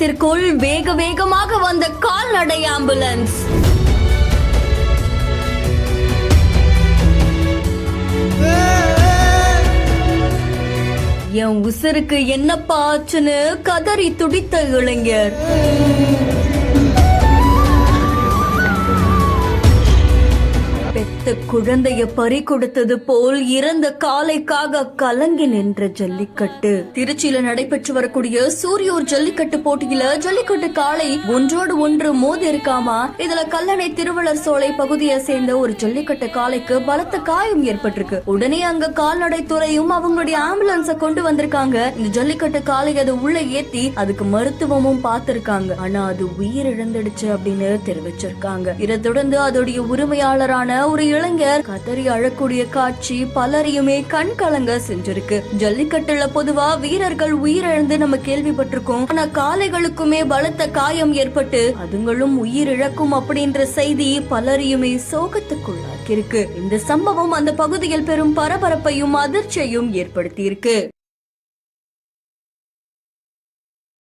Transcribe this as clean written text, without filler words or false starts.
நிலையத்திற்குள் வேக வேகமாக வந்த கால்நடை ஆம்புலன்ஸ். என் உசுருக்கு என்னப்பா ஆச்சுன்னு கதறி துடித்த இளைஞர். பெத்த குழந்தைய பறி கொடுத்தது போல் இறந்த காளைக்காக கலங்கி நின்ற ஜல்லிக்கட்டு. திருச்சியில நடைபெற்று வரக்கூடிய சூரியூர் ஜல்லிக்கட்டு போட்டியில ஜல்லிக்கட்டு காளை ஒன்றோடு ஒன்று மோதி இருக்காமா. இதுல கல்லணை திருவள்ளர் சோலை பகுதியை சேர்ந்த ஒரு ஜல்லிக்கட்டு காளைக்கு பலத்த காயம் ஏற்பட்டிருக்கு. உடனே அங்க கால்நடை துறையும் அவங்களுடைய ஆம்புலன்ஸ கொண்டு வந்திருக்காங்க. இந்த ஜல்லிக்கட்டு காளை அதை உள்ள ஏத்தி அதுக்கு மருத்துவமும் பார்த்திருக்காங்க. ஆனா அது உயிரிழந்துடுச்சு அப்படின்னு தெரிவிச்சிருக்காங்க. இதை தொடர்ந்து அதோடைய உரிமையாளரான ஒரு இளைஞர் கதறி அழக்கூடிய காட்சி பலரையுமே கண் கலங்க செஞ்சிருக்கு. ஜல்லிக்கட்டுல பொதுவா வீரர்கள் உயிரிழந்து நம்ம கேள்விப்பட்டிருக்கோம். ஆனா காளைகளுக்குமே பலத்த காயம் ஏற்பட்டு அதுங்களும் உயிரிழக்கும் அப்படின்ற செய்தி பலரையுமே சோகத்துக்குள்ளாக்கி இருக்கு. இந்த சம்பவம் அந்த பகுதியில் பெரும் பரபரப்பையும் அதிர்ச்சியையும் ஏற்படுத்தி இருக்கு.